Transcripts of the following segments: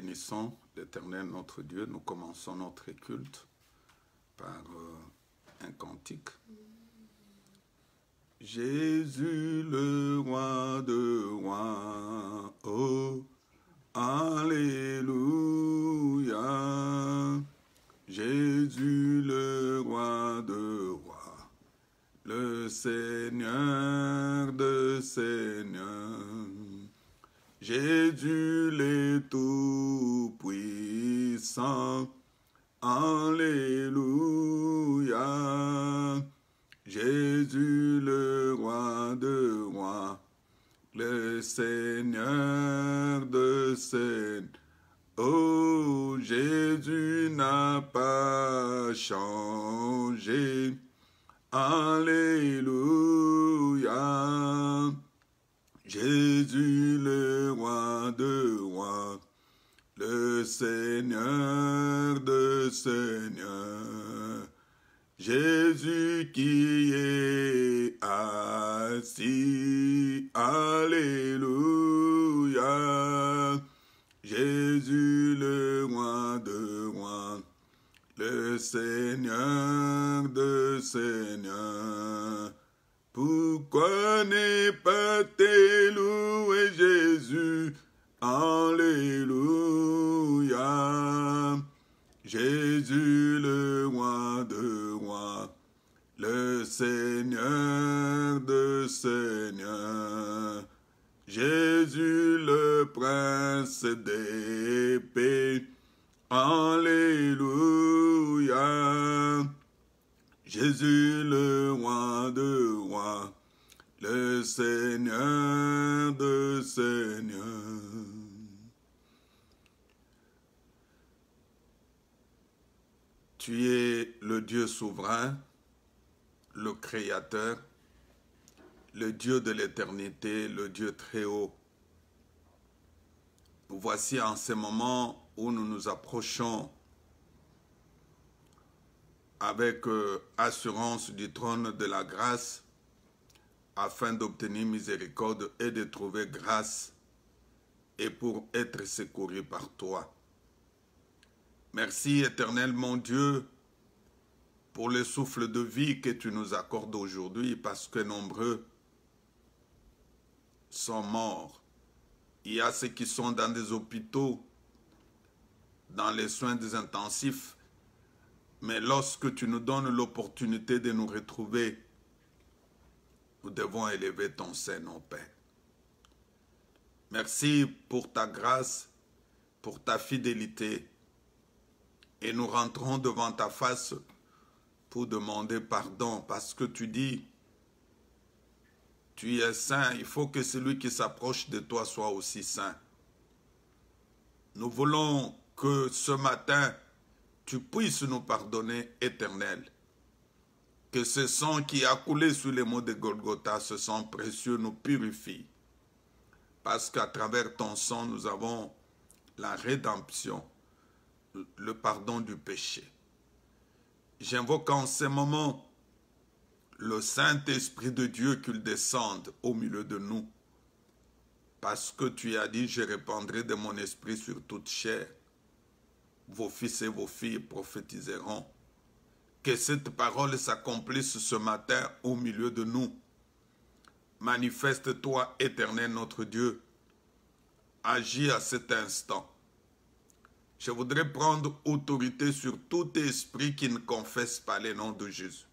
bénissons l'Éternel notre Dieu. Nous commençons notre culte par un cantique. Jésus le roi de rois, oh, alléluia. Jésus le roi de rois, le Seigneur de seigneurs. Jésus le tout-puissant, alléluia. Jésus le roi de rois, le Seigneur de seigneurs. Oh, Jésus n'a pas changé, alléluia. Jésus le roi de rois, le Seigneur de seigneurs. Jésus qui est assis, alléluia. Jésus le roi de rois, le Seigneur de seigneurs. Pourquoi ne pas t'élouer, Jésus? Alléluia. Jésus le roi de rois, le Seigneur de seigneurs. Jésus le prince des paix, alléluia. Jésus le roi de rois, le Seigneur de seigneurs. Tu es le Dieu souverain, le Créateur, le Dieu de l'éternité, le Dieu très haut. Nous voici en ce moment où nous nous approchons avec assurance du trône de la grâce afin d'obtenir miséricorde et de trouver grâce et pour être secouru par toi. Merci éternel mon Dieu pour le souffle de vie que tu nous accordes aujourd'hui parce que nombreux sont morts. Il y a ceux qui sont dans des hôpitaux, dans les soins des intensifs, mais lorsque tu nous donnes l'opportunité de nous retrouver, nous devons élever ton Saint-Nom, Père. Merci pour ta grâce, pour ta fidélité, et nous rentrons devant ta face pour demander pardon, parce que tu dis, tu es saint, il faut que celui qui s'approche de toi soit aussi saint. Nous voulons que ce matin, tu puisses nous pardonner, Éternel. Que ce sang qui a coulé sur les monts de Golgotha, ce sang précieux, nous purifie. Parce qu'à travers ton sang, nous avons la rédemption, le pardon du péché. J'invoque en ce moment le Saint-Esprit de Dieu qu'il descende au milieu de nous. Parce que tu as dit, je répandrai de mon esprit sur toute chair. Vos fils et vos filles prophétiseront. Que cette parole s'accomplisse ce matin au milieu de nous. Manifeste-toi, éternel notre Dieu. Agis à cet instant. Je voudrais prendre autorité sur tout esprit qui ne confesse pas les noms de Jésus.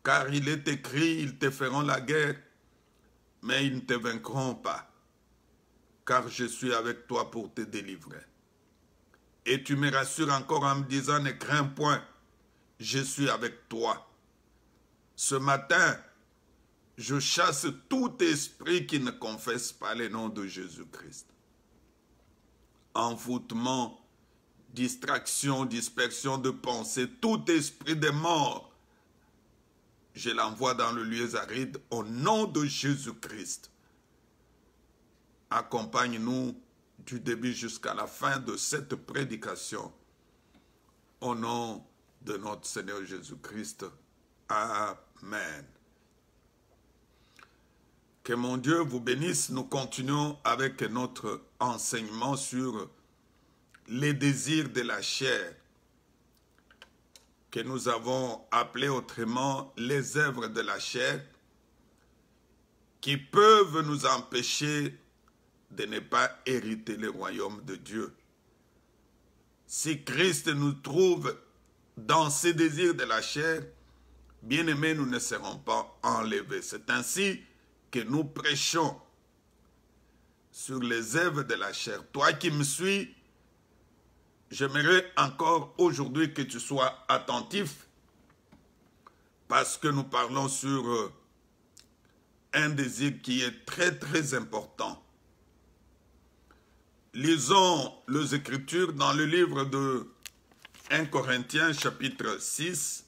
Car il est écrit, ils te feront la guerre, mais ils ne te vaincront pas. Car je suis avec toi pour te délivrer. Et tu me rassures encore en me disant, ne crains point, je suis avec toi. Ce matin, je chasse tout esprit qui ne confesse pas les noms de Jésus-Christ. Envoûtement, distraction, dispersion de pensée, tout esprit de mort, je l'envoie dans le lieu aride au nom de Jésus-Christ. Accompagne-nous du début jusqu'à la fin de cette prédication. Au nom de notre Seigneur Jésus-Christ. Amen. Que mon Dieu vous bénisse. Nous continuons avec notre enseignement sur les désirs de la chair, que nous avons appelé autrement les œuvres de la chair, qui peuvent nous empêcher de ne pas hériter le royaume de Dieu. Si Christ nous trouve dans ces désirs de la chair, bien-aimés, nous ne serons pas enlevés. C'est ainsi que nous prêchons sur les œuvres de la chair. Toi qui me suis, j'aimerais encore aujourd'hui que tu sois attentif parce que nous parlons sur un désir qui est très très important. Lisons les Écritures dans le livre de 1 Corinthiens chapitre 6.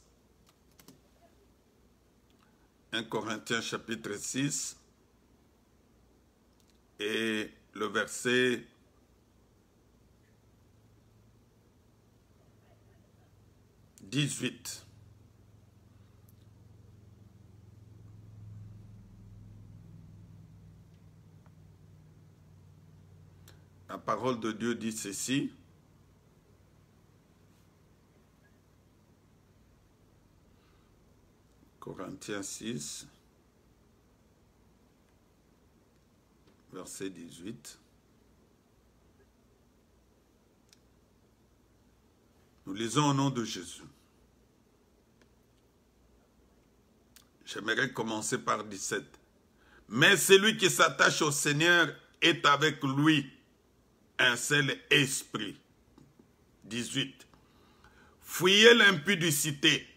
1 Corinthiens chapitre 6 et le verset 18. La parole de Dieu dit ceci. Corinthiens 6, verset 18. Nous lisons au nom de Jésus. J'aimerais commencer par 17. Mais celui qui s'attache au Seigneur est avec lui un seul esprit. 18. Fuyez l'impudicité.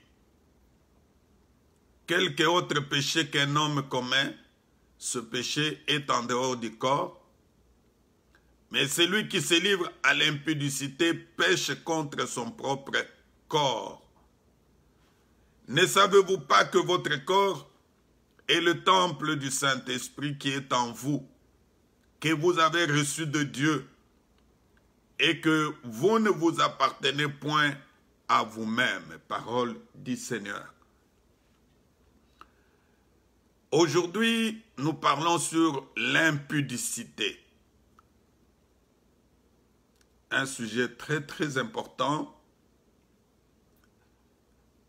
Quelque autre péché qu'un homme commet, ce péché est en dehors du corps. Mais celui qui se livre à l'impudicité pêche contre son propre corps. Ne savez-vous pas que votre corps est le temple du Saint-Esprit qui est en vous, que vous avez reçu de Dieu, et que vous ne vous appartenez point à vous-même? Parole du Seigneur. Aujourd'hui, nous parlons sur l'impudicité. Un sujet très très important.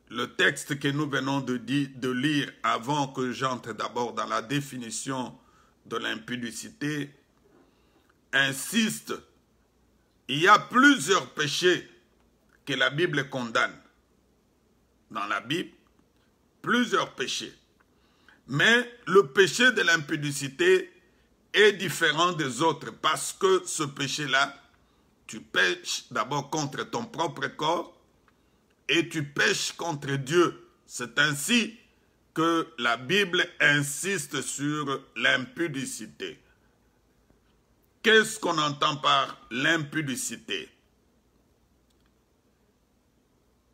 Le texte que nous venons de lire avant que j'entre d'abord dans la définition de l'impudicité insiste. Il y a plusieurs péchés que la Bible condamne. Dans la Bible, plusieurs péchés. Mais le péché de l'impudicité est différent des autres parce que ce péché-là, tu pêches d'abord contre ton propre corps et tu pêches contre Dieu. C'est ainsi que la Bible insiste sur l'impudicité. Qu'est-ce qu'on entend par l'impudicité?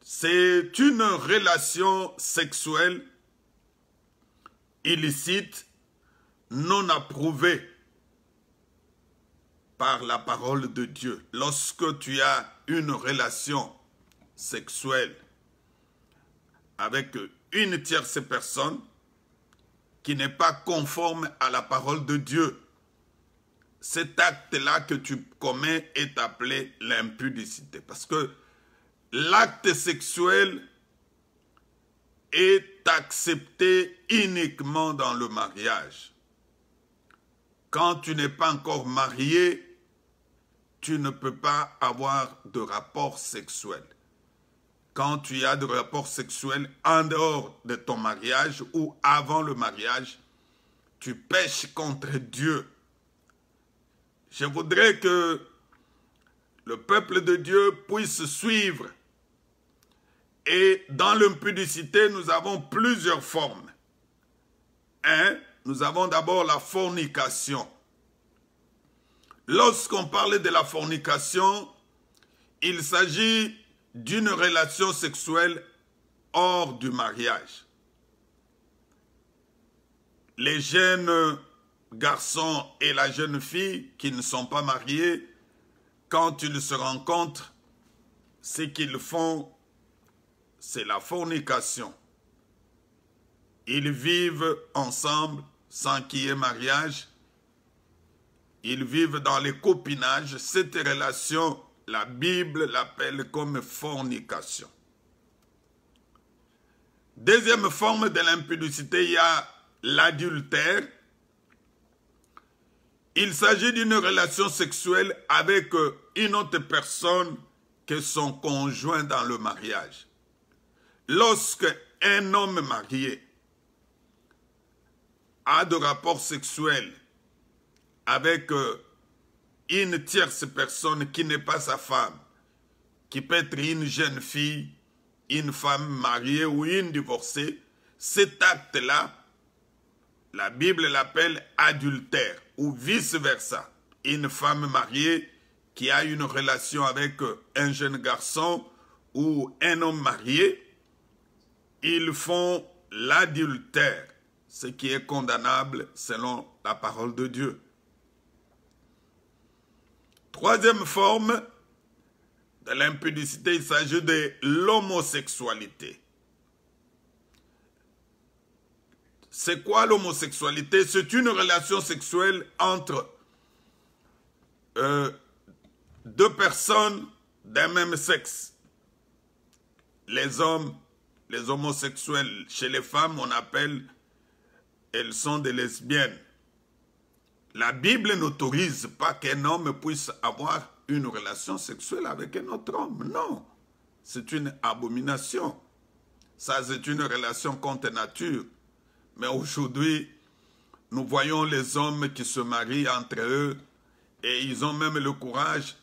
C'est une relation sexuelle illicite, non approuvée par la parole de Dieu. Lorsque tu as une relation sexuelle avec une tierce personne qui n'est pas conforme à la parole de Dieu, cet acte-là que tu commets est appelé l'impudicité. Parce que l'acte sexuel est accepté uniquement dans le mariage. Quand tu n'es pas encore marié, tu ne peux pas avoir de rapport sexuel. Quand tu as de rapports sexuels en dehors de ton mariage ou avant le mariage, tu pêches contre Dieu. Je voudrais que le peuple de Dieu puisse suivre. Et dans l'impudicité, nous avons plusieurs formes. Nous avons d'abord la fornication. Lorsqu'on parle de la fornication, il s'agit d'une relation sexuelle hors du mariage. Les jeunes garçons et la jeune fille qui ne sont pas mariés, quand ils se rencontrent, ce qu'ils font, c'est la fornication. Ils vivent ensemble sans qu'il y ait mariage. Ils vivent dans les copinages. Cette relation la Bible l'appelle comme fornication. Deuxième forme de l'impudicité, il y a l'adultère. Il s'agit d'une relation sexuelle avec une autre personne que son conjoint dans le mariage. Lorsque un homme marié a de rapports sexuels avec une tierce personne qui n'est pas sa femme, qui peut être une jeune fille, une femme mariée ou une divorcée, cet acte-là, la Bible l'appelle adultère ou vice-versa. Une femme mariée qui a une relation avec un jeune garçon ou un homme marié, ils font l'adultère, ce qui est condamnable selon la parole de Dieu. Troisième forme de l'impudicité, il s'agit de l'homosexualité. C'est quoi l'homosexualité? C'est une relation sexuelle entre deux personnes d'un même sexe. Les hommes, les homosexuels, chez les femmes, on appelle, elles sont des lesbiennes. La Bible n'autorise pas qu'un homme puisse avoir une relation sexuelle avec un autre homme. Non, c'est une abomination. Ça, c'est une relation contre nature. Mais aujourd'hui, nous voyons les hommes qui se marient entre eux et ils ont même le courage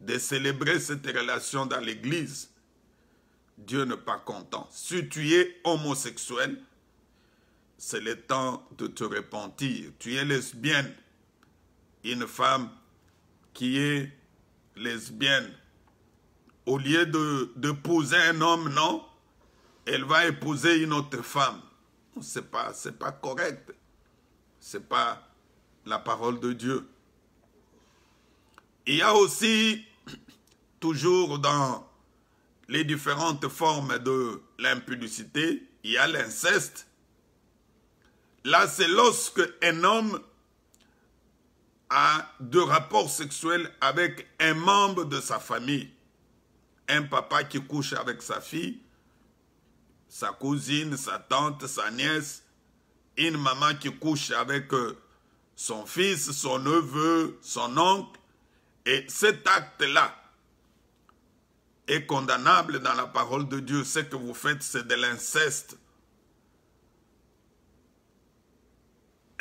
de célébrer cette relation dans l'église. Dieu n'est pas content. Si tu es homosexuel, c'est le temps de te repentir. Tu es lesbienne. Une femme qui est lesbienne, au lieu d'épouser un homme, non, elle va épouser une autre femme. C'est pas correct. C'est pas la parole de Dieu. Il y a aussi, toujours dans les différentes formes de l'impudicité, il y a l'inceste. Là, c'est lorsque un homme a de rapports sexuels avec un membre de sa famille. Un papa qui couche avec sa fille, sa cousine, sa tante, sa nièce. Une maman qui couche avec son fils, son neveu, son oncle. Et cet acte-là est condamnable dans la parole de Dieu. Ce que vous faites, c'est de l'inceste.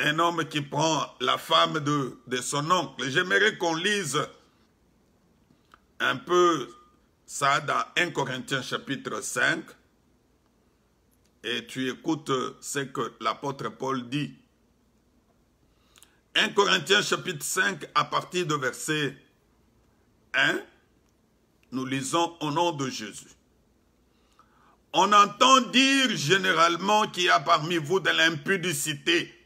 Un homme qui prend la femme de son oncle. J'aimerais qu'on lise un peu ça dans 1 Corinthiens chapitre 5. Et tu écoutes ce que l'apôtre Paul dit. 1 Corinthiens chapitre 5 à partir de verset 1. Nous lisons au nom de Jésus. On entend dire généralement qu'il y a parmi vous de l'impudicité.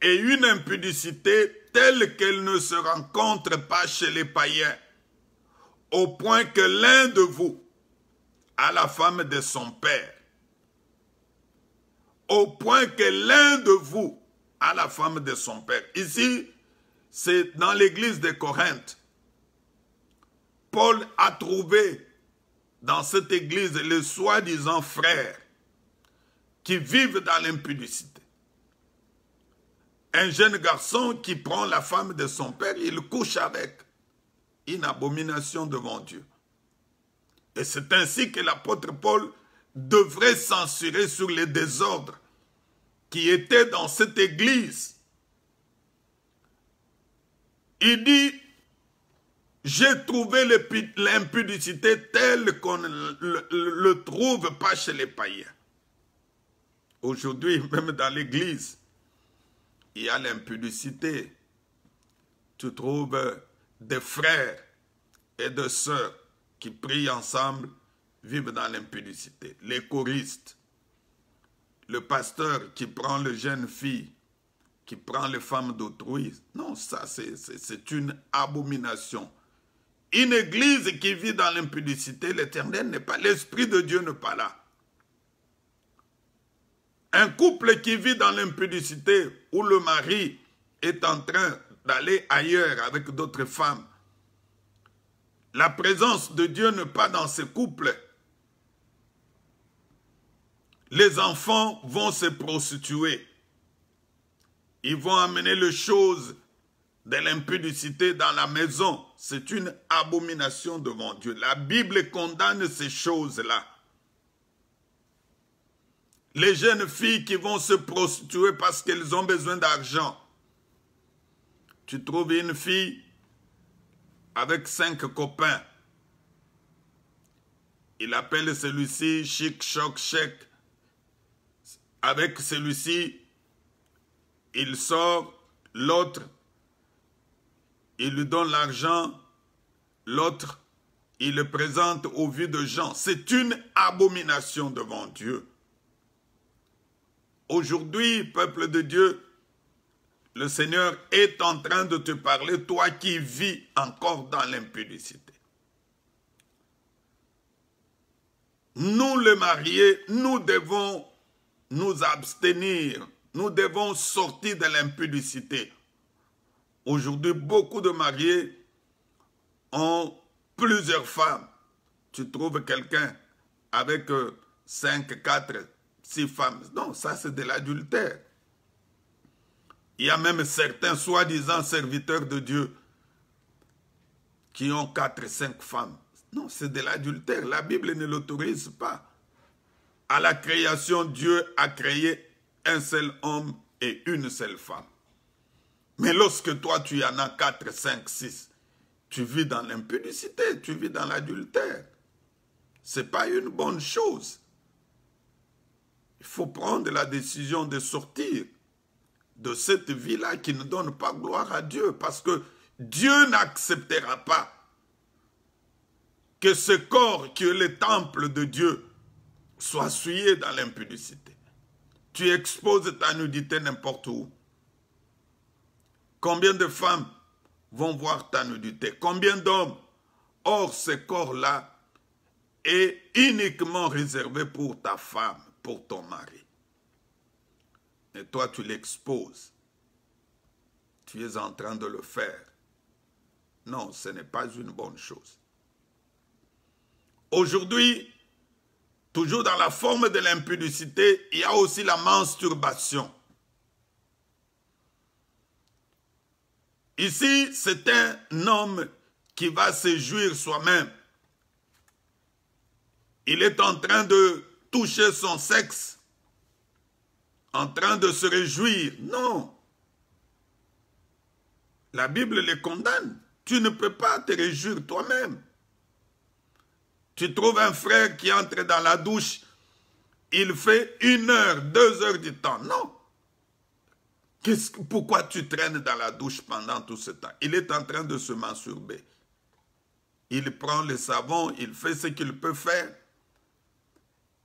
Et une impudicité telle qu'elle ne se rencontre pas chez les païens, au point que l'un de vous a la femme de son père. Au point que l'un de vous a la femme de son père. Ici, c'est dans l'église de Corinthe. Paul a trouvé dans cette église les soi-disant frères qui vivent dans l'impudicité. Un jeune garçon qui prend la femme de son père, il couche avec. Une abomination devant Dieu. Et c'est ainsi que l'apôtre Paul devrait censurer sur les désordres qui étaient dans cette église. Il dit, j'ai trouvé l'impudicité telle qu'on ne le trouve pas chez les païens. Aujourd'hui, même dans l'église, il y a l'impudicité. Tu trouves des frères et des sœurs qui prient ensemble, vivent dans l'impudicité. Les choristes, le pasteur qui prend les jeunes filles, qui prend les femmes d'autrui. Non, ça c'est une abomination. Une église qui vit dans l'impudicité, l'Éternel n'est pas, l'Esprit de Dieu n'est pas là. Un couple qui vit dans l'impudicité, où le mari est en train d'aller ailleurs avec d'autres femmes, La présence de Dieu n'est pas dans ces couples. Les enfants vont se prostituer. Ils vont amener les choses de l'impudicité dans la maison. C'est une abomination devant Dieu. La Bible condamne ces choses-là. Les jeunes filles qui vont se prostituer parce qu'elles ont besoin d'argent. Tu trouves une fille avec 5 copains. Il appelle celui-ci chic, choc, chèque. Avec celui-ci, il sort, l'autre, il lui donne l'argent, l'autre, il le présente au vu de gens. C'est une abomination devant Dieu. Aujourd'hui, peuple de Dieu, le Seigneur est en train de te parler, toi qui vis encore dans l'impudicité. Nous les mariés, nous devons nous abstenir, nous devons sortir de l'impudicité. Aujourd'hui, beaucoup de mariés ont plusieurs femmes. Tu trouves quelqu'un avec 5, 4, 6 femmes. Non, ça c'est de l'adultère. Il y a même certains soi-disant serviteurs de Dieu qui ont 4, 5 femmes. Non, c'est de l'adultère. La Bible ne l'autorise pas. À la création, Dieu a créé un seul homme et une seule femme. Mais lorsque toi, tu en as 4, 5, 6, tu vis dans l'impudicité, tu vis dans l'adultère. Ce n'est pas une bonne chose. Il faut prendre la décision de sortir de cette vie-là qui ne donne pas gloire à Dieu, parce que Dieu n'acceptera pas que ce corps qui est le temple de Dieu soit souillé dans l'impudicité. Tu exposes ta nudité n'importe où. Combien de femmes vont voir ta nudité? Combien d'hommes? Or, ce corps-là est uniquement réservé pour ta femme, pour ton mari. Et toi, tu l'exposes. Tu es en train de le faire. Non, ce n'est pas une bonne chose. Aujourd'hui, toujours dans la forme de l'impudicité, il y a aussi la masturbation. Ici, c'est un homme qui va se jouir soi-même. Il est en train de toucher son sexe, en train de se réjouir. Non. La Bible les condamne. Tu ne peux pas te réjouir toi-même. Tu trouves un frère qui entre dans la douche, il fait 1 heure, 2 heures du temps. Non. Pourquoi tu traînes dans la douche pendant tout ce temps? Il est en train de se masturber. Il prend le savon, il fait ce qu'il peut faire.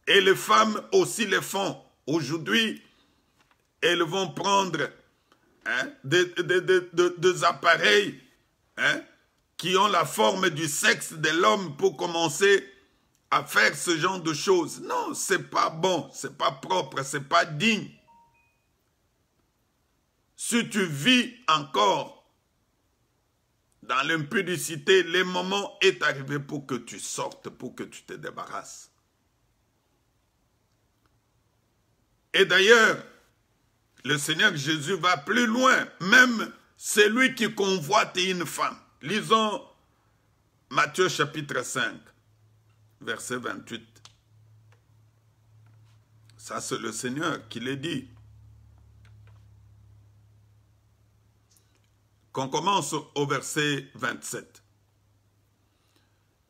Et les femmes aussi le font. Aujourd'hui, elles vont prendre des appareils qui ont la forme du sexe de l'homme pour commencer à faire ce genre de choses. Non, c'est pas bon, c'est pas propre, c'est pas digne. Si tu vis encore dans l'impudicité, le moment est arrivé pour que tu sortes, pour que tu te débarrasses. Et d'ailleurs, le Seigneur Jésus va plus loin, même celui qui convoite une femme. Lisons Matthieu chapitre 5, verset 28. Ça, c'est le Seigneur qui le dit. Qu'on commence au verset 27.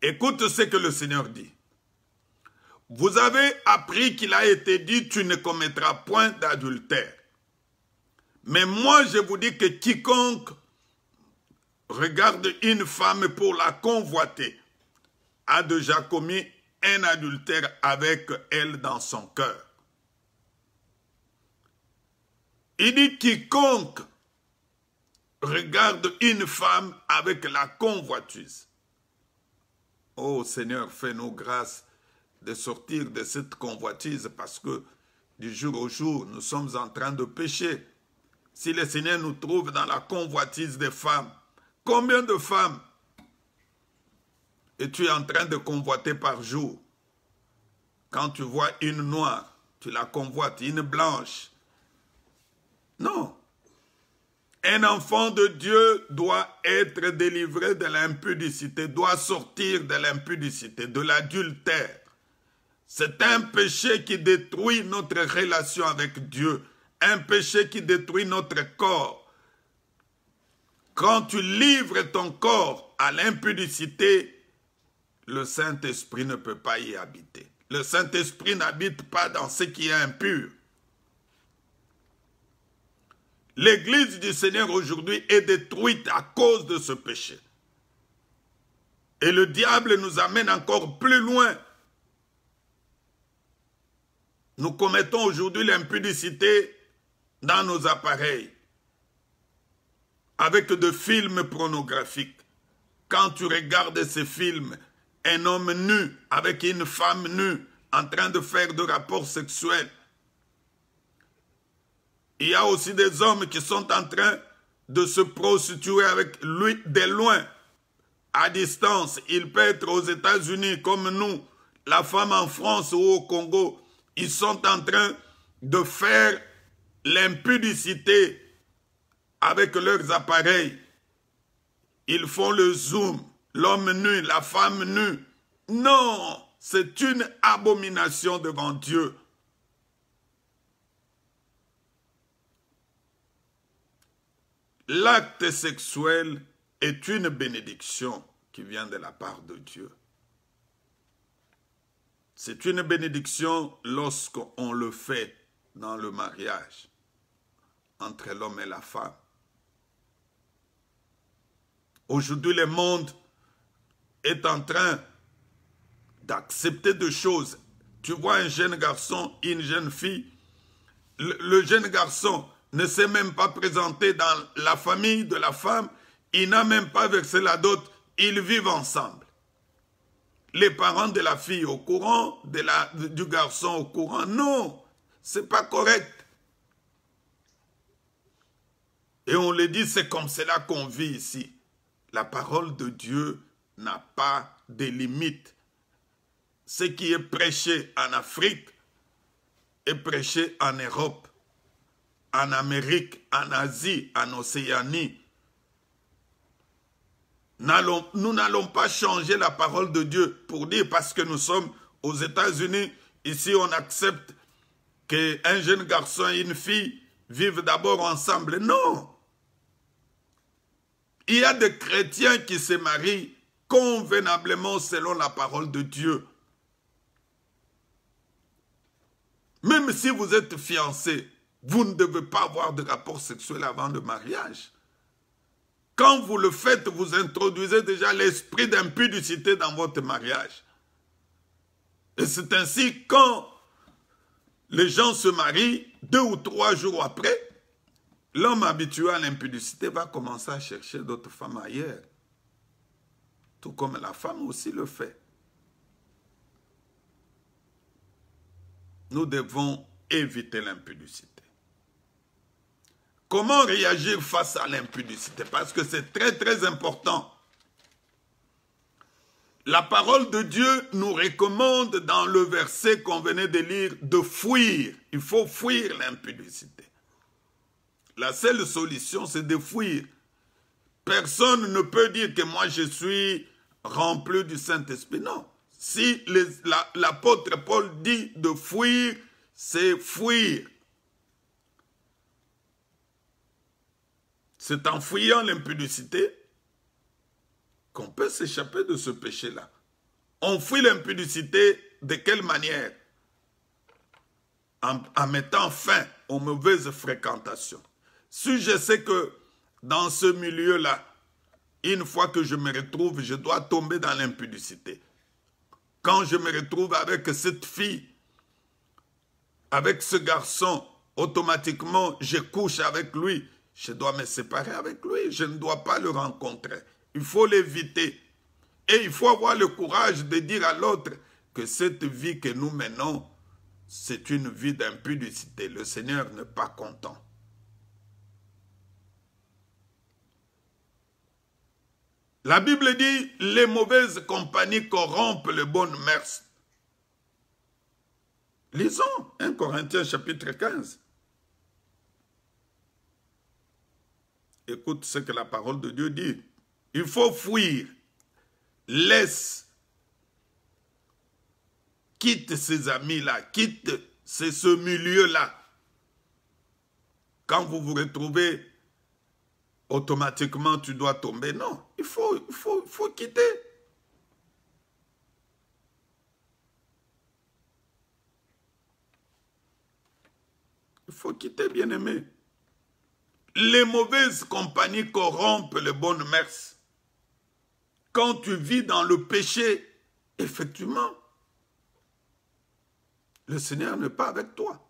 Écoute ce que le Seigneur dit. Vous avez appris qu'il a été dit, tu ne commettras point d'adultère. Mais moi, je vous dis que quiconque regarde une femme pour la convoiter a déjà commis un adultère avec elle dans son cœur. Il dit quiconque regarde une femme avec la convoitise. Oh Seigneur, fais-nous grâce de sortir de cette convoitise parce que du jour au jour, nous sommes en train de pécher. Si le Seigneur nous trouve dans la convoitise des femmes, combien de femmes et tu es en train de convoiter par jour. Quand tu vois une noire, tu la convoites, une blanche. Non. Un enfant de Dieu doit être délivré de l'impudicité, doit sortir de l'impudicité, de l'adultère. C'est un péché qui détruit notre relation avec Dieu, un péché qui détruit notre corps. Quand tu livres ton corps à l'impudicité, le Saint-Esprit ne peut pas y habiter. Le Saint-Esprit n'habite pas dans ce qui est impur. L'Église du Seigneur aujourd'hui est détruite à cause de ce péché. Et le diable nous amène encore plus loin. Nous commettons aujourd'hui l'impudicité dans nos appareils, avec des films pornographiques. Quand tu regardes ces films, un homme nu avec une femme nue en train de faire des rapports sexuels. Il y a aussi des hommes qui sont en train de se prostituer avec lui de loin, à distance. Il peut être aux États-Unis comme nous, la femme en France ou au Congo. Ils sont en train de faire l'impudicité avec leurs appareils. Ils font le zoom, l'homme nu, la femme nue. Non, c'est une abomination devant Dieu. L'acte sexuel est une bénédiction qui vient de la part de Dieu. C'est une bénédiction lorsqu'on le fait dans le mariage entre l'homme et la femme. Aujourd'hui, le monde est en train d'accepter des choses. Tu vois un jeune garçon, une jeune fille, le jeune garçon ne s'est même pas présenté dans la famille de la femme, il n'a même pas versé la dot, ils vivent ensemble. Les parents de la fille au courant, du garçon au courant, non, c'est pas correct. Et on le dit, c'est comme cela qu'on vit ici. La parole de Dieu n'a pas de limites. Ce qui est prêché en Afrique est prêché en Europe, en Amérique, en Asie, en Océanie. Nous n'allons pas changer la parole de Dieu pour dire parce que nous sommes aux États-Unis, ici on accepte qu'un jeune garçon et une fille vivent d'abord ensemble. Non! Il y a des chrétiens qui se marient convenablement selon la parole de Dieu. Même si vous êtes fiancé, vous ne devez pas avoir de rapport sexuel avant le mariage. Quand vous le faites, vous introduisez déjà l'esprit d'impudicité dans votre mariage. Et c'est ainsi quand les gens se marient, 2 ou 3 jours après, l'homme habitué à l'impudicité va commencer à chercher d'autres femmes ailleurs. Tout comme la femme aussi le fait. Nous devons éviter l'impudicité. Comment réagir face à l'impudicité? Parce que c'est très très important. La parole de Dieu nous recommande dans le verset qu'on venait de lire de fuir. Il faut fuir l'impudicité. La seule solution, c'est de fuir. Personne ne peut dire que moi je suis rempli du Saint-Esprit. Non. Si l'apôtre Paul dit de fuir, c'est fuir. C'est en fuyant l'impudicité qu'on peut s'échapper de ce péché-là. On fuit l'impudicité de quelle manière? En mettant fin aux mauvaises fréquentations. Si je sais que dans ce milieu-là, une fois que je me retrouve, je dois tomber dans l'impudicité. Quand je me retrouve avec cette fille, avec ce garçon, automatiquement, je couche avec lui. Je dois me séparer avec lui. Je ne dois pas le rencontrer. Il faut l'éviter. Et il faut avoir le courage de dire à l'autre que cette vie que nous menons, c'est une vie d'impudicité. Le Seigneur n'est pas content. La Bible dit, les mauvaises compagnies corrompent les bonnes mœurs. Lisons 1 Corinthiens chapitre 15. Écoute ce que la parole de Dieu dit. Il faut fuir. Laisse. Quitte ces amis-là. Quitte ce milieu-là. Quand vous vous retrouvez, automatiquement tu dois tomber. Non, il faut quitter. Il faut quitter, bien-aimé. Les mauvaises compagnies corrompent les bonnes mœurs. Quand tu vis dans le péché, effectivement, le Seigneur n'est pas avec toi.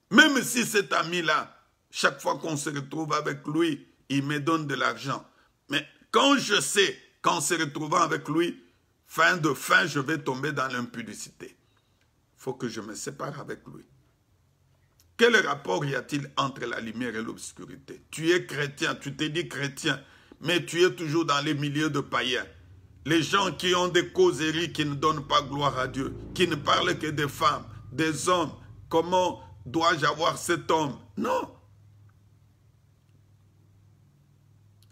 Même si cet ami-là, chaque fois qu'on se retrouve avec lui, il me donne de l'argent. Mais quand je sais qu'en se retrouvant avec lui, fin de fin, je vais tomber dans l'impudicité. Il faut que je me sépare avec lui. Quel rapport y a-t-il entre la lumière et l'obscurité? Tu es chrétien, tu te dis chrétien, mais tu es toujours dans les milieux de païens. Les gens qui ont des causeries qui ne donnent pas gloire à Dieu, qui ne parlent que des femmes, des hommes. Comment dois-je avoir cet homme? Non.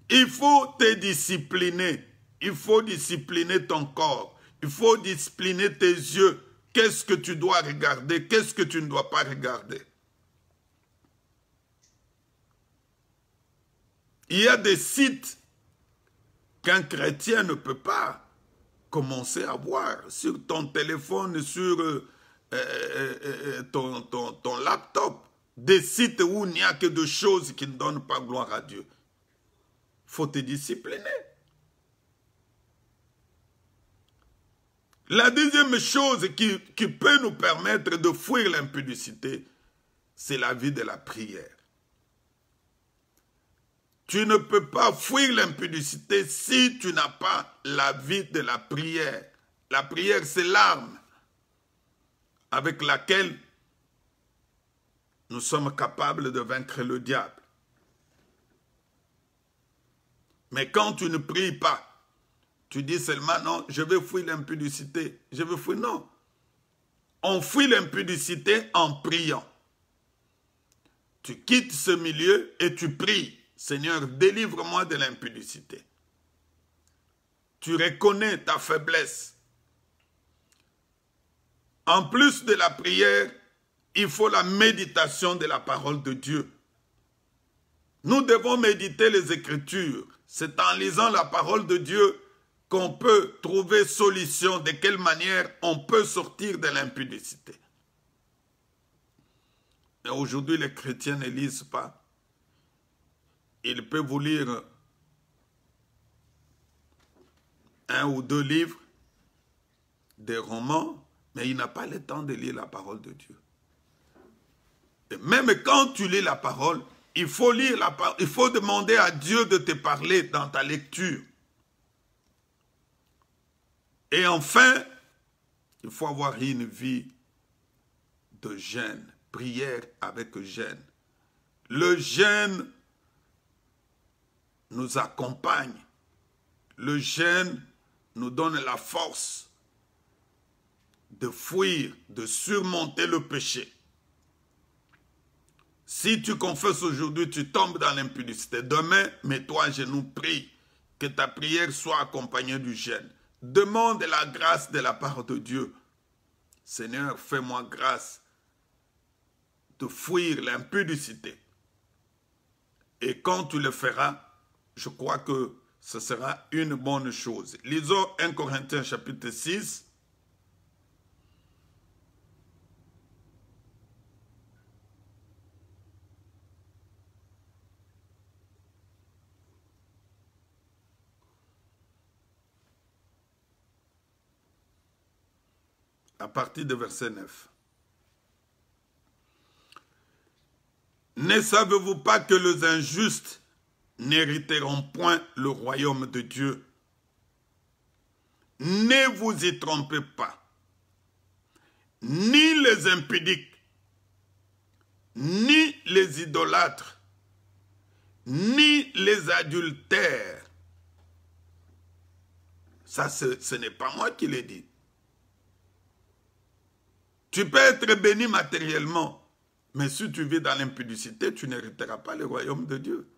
Il faut te discipliner. Il faut discipliner ton corps. Il faut discipliner tes yeux. Qu'est-ce que tu dois regarder? Qu'est-ce que tu ne dois pas regarder? Il y a des sites qu'un chrétien ne peut pas commencer à voir sur ton téléphone, sur ton laptop. Des sites où il n'y a que de choses qui ne donnent pas gloire à Dieu. Il faut te discipliner. La deuxième chose qui peut nous permettre de fuir l'impudicité, c'est la vie de la prière. Tu ne peux pas fuir l'impudicité si tu n'as pas la vie de la prière. La prière, c'est l'arme avec laquelle nous sommes capables de vaincre le diable. Mais quand tu ne pries pas, tu dis seulement non, je vais fuir l'impudicité. Je vais fuir, non. On fuit l'impudicité en priant. Tu quittes ce milieu et tu pries. Seigneur, délivre-moi de l'impudicité. Tu reconnais ta faiblesse. En plus de la prière, il faut la méditation de la parole de Dieu. Nous devons méditer les Écritures. C'est en lisant la parole de Dieu qu'on peut trouver solution, de quelle manière on peut sortir de l'impudicité. Et aujourd'hui, les chrétiens ne lisent pas. Ils peuvent vous lire 1 ou 2 livres, des romans, mais il n'a pas le temps de lire la parole de Dieu. Et même quand tu lis la parole, il faut lire la parole, il faut demander à Dieu de te parler dans ta lecture. Et enfin, il faut avoir une vie de jeûne, prière avec jeûne. Le jeûne nous accompagne. Le jeûne nous donne la force de fuir, de surmonter le péché. Si tu confesses aujourd'hui, tu tombes dans l'impudicité. Demain, mets-toi à genoux, prie. Que ta prière soit accompagnée du jeûne. Demande la grâce de la part de Dieu. Seigneur, fais-moi grâce de fuir l'impudicité. Et quand tu le feras, je crois que ce sera une bonne chose. Lisons 1 Corinthiens chapitre 6. À partir de verset 9. Ne savez-vous pas que les injustes n'hériteront point le royaume de Dieu? Ne vous y trompez pas. Ni les impudiques, ni les idolâtres, ni les adultères, Ça, ce n'est pas moi qui l'ai dit. Tu peux être béni matériellement, mais si tu vis dans l'impudicité, tu n'hériteras pas le royaume de Dieu.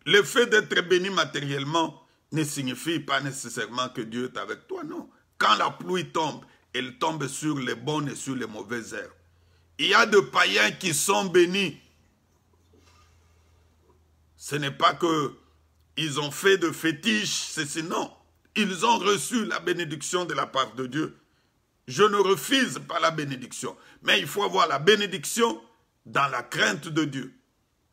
Le fait d'être béni matériellement ne signifie pas nécessairement que Dieu est avec toi, non. Quand la pluie tombe, elle tombe sur les bonnes et sur les mauvaises herbes. Il y a des païens qui sont bénis. Ce n'est pas qu'ils ont fait de fétiches, ceci, non. Ils ont reçu la bénédiction de la part de Dieu. Je ne refuse pas la bénédiction. Mais il faut avoir la bénédiction dans la crainte de Dieu.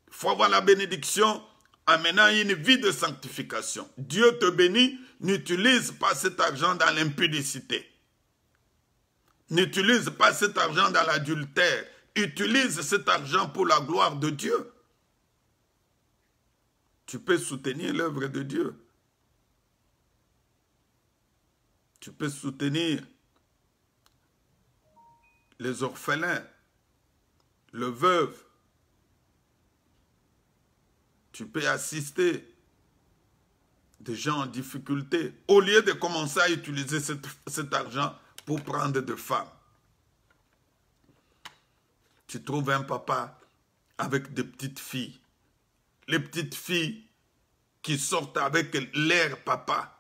Il faut avoir la bénédiction en menant une vie de sanctification. Dieu te bénit, n'utilise pas cet argent dans l'impudicité. N'utilise pas cet argent dans l'adultère. Utilise cet argent pour la gloire de Dieu. Tu peux soutenir l'œuvre de Dieu. Tu peux soutenir les orphelins, le veuve. Tu peux assister des gens en difficulté au lieu de commencer à utiliser cet argent pour prendre des femmes. Tu trouves un papa avec des petites filles. Les petites filles qui sortent avec leur papa.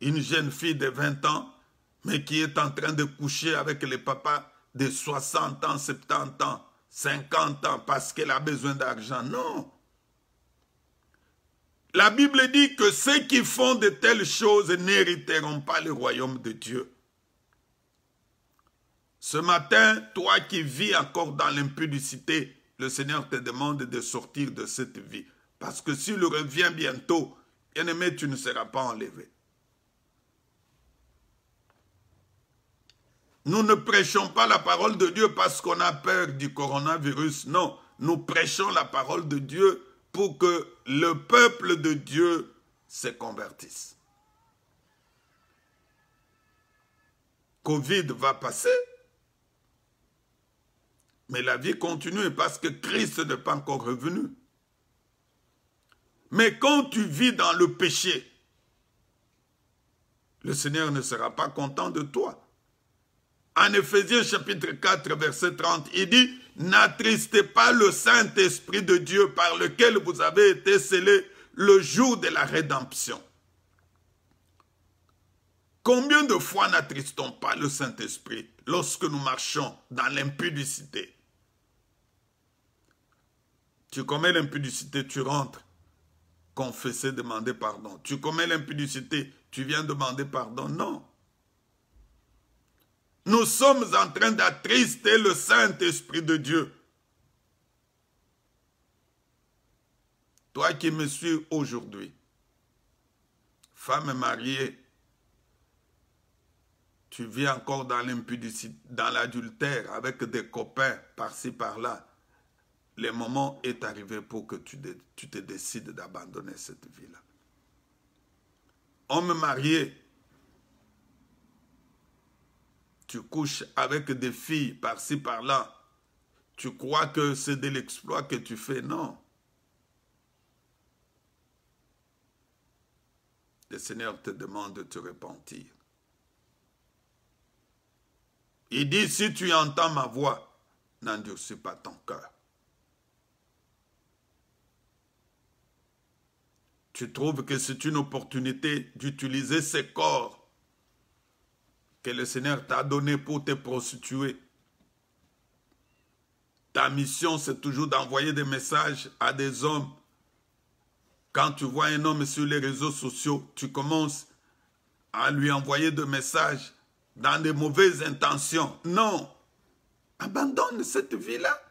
Une jeune fille de 20 ans, mais qui est en train de coucher avec les papas de 60 ans, 70 ans, 50 ans, parce qu'elle a besoin d'argent. Non. La Bible dit que ceux qui font de telles choses n'hériteront pas le royaume de Dieu. Ce matin, toi qui vis encore dans l'impudicité, le Seigneur te demande de sortir de cette vie. Parce que s'il revient bientôt, bien-aimé, tu ne seras pas enlevé. Nous ne prêchons pas la parole de Dieu parce qu'on a peur du coronavirus. Non, nous prêchons la parole de Dieu pour que le peuple de Dieu se convertisse. Covid va passer, mais la vie continue parce que Christ n'est pas encore revenu. Mais quand tu vis dans le péché, le Seigneur ne sera pas content de toi. En Éphésiens chapitre 4, verset 30, il dit « N'attristez pas le Saint-Esprit de Dieu par lequel vous avez été scellés le jour de la rédemption. » Combien de fois n'attristons pas le Saint-Esprit lorsque nous marchons dans l'impudicité? Tu commets l'impudicité, tu rentres, confesser, demander pardon. Tu commets l'impudicité, tu viens demander pardon. Non. Nous sommes en train d'attrister le Saint-Esprit de Dieu. Toi qui me suis aujourd'hui, femme mariée, tu vis encore dans l'impudicité, dans l'adultère, avec des copains par-ci, par-là. Le moment est arrivé pour que tu te décides d'abandonner cette vie-là. Homme marié, tu couches avec des filles par-ci, par-là. Tu crois que c'est de l'exploit que tu fais? Non. Le Seigneur te demande de te repentir. Il dit, si tu entends ma voix, n'endurcis pas ton cœur. Tu trouves que c'est une opportunité d'utiliser ce corps que le Seigneur t'a donné pour te prostituer. Ta mission, c'est toujours d'envoyer des messages à des hommes. Quand tu vois un homme sur les réseaux sociaux, tu commences à lui envoyer des messages dans de mauvaises intentions. Non. Abandonne cette vie-là.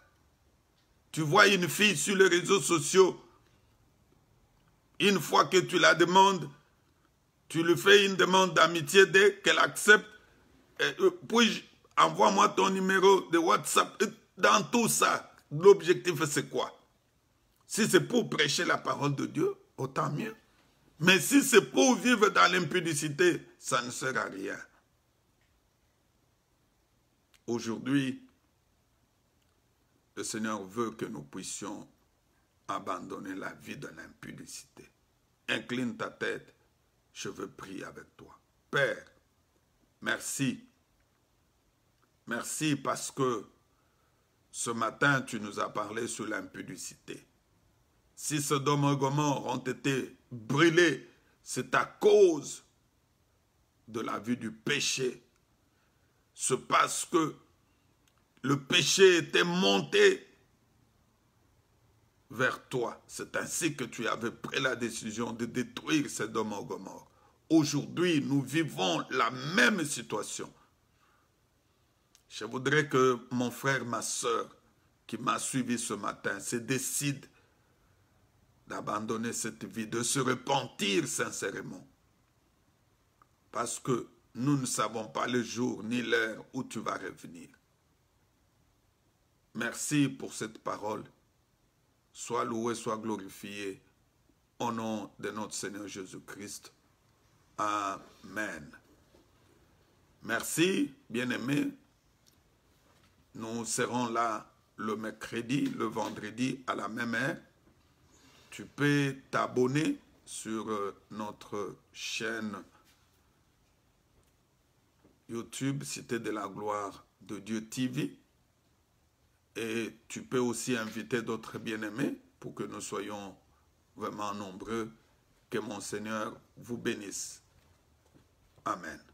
Tu vois une fille sur les réseaux sociaux, une fois que tu la demandes, tu lui fais une demande d'amitié dès qu'elle accepte. Puis envoie-moi ton numéro de WhatsApp. Dans tout ça, l'objectif c'est quoi? Si c'est pour prêcher la parole de Dieu, autant mieux. Mais si c'est pour vivre dans l'impudicité, ça ne sert à rien. Aujourd'hui, le Seigneur veut que nous puissions abandonner la vie de l'impudicité. incline ta tête, je veux prier avec toi. Père, merci. Merci parce que ce matin, tu nous as parlé sur l'impudicité. Si Sodome et Gomorrhe ont été brûlés, c'est à cause de la vue du péché. C'est parce que le péché était monté vers toi. C'est ainsi que tu avais pris la décision de détruire Sodome et Gomorrhe. Aujourd'hui, nous vivons la même situation. Je voudrais que mon frère, ma soeur, qui m'a suivi ce matin, se décide d'abandonner cette vie, de se repentir sincèrement. Parce que nous ne savons pas le jour ni l'heure où tu vas revenir. Merci pour cette parole. Sois loué, sois glorifié. Au nom de notre Seigneur Jésus-Christ. Amen. Merci, bien-aimés. Nous serons là le mercredi, le vendredi à la même heure. Tu peux t'abonner sur notre chaîne YouTube, Cité de la Gloire de Dieu TV. Et tu peux aussi inviter d'autres bien-aimés pour que nous soyons vraiment nombreux. Que mon Seigneur vous bénisse. Amen.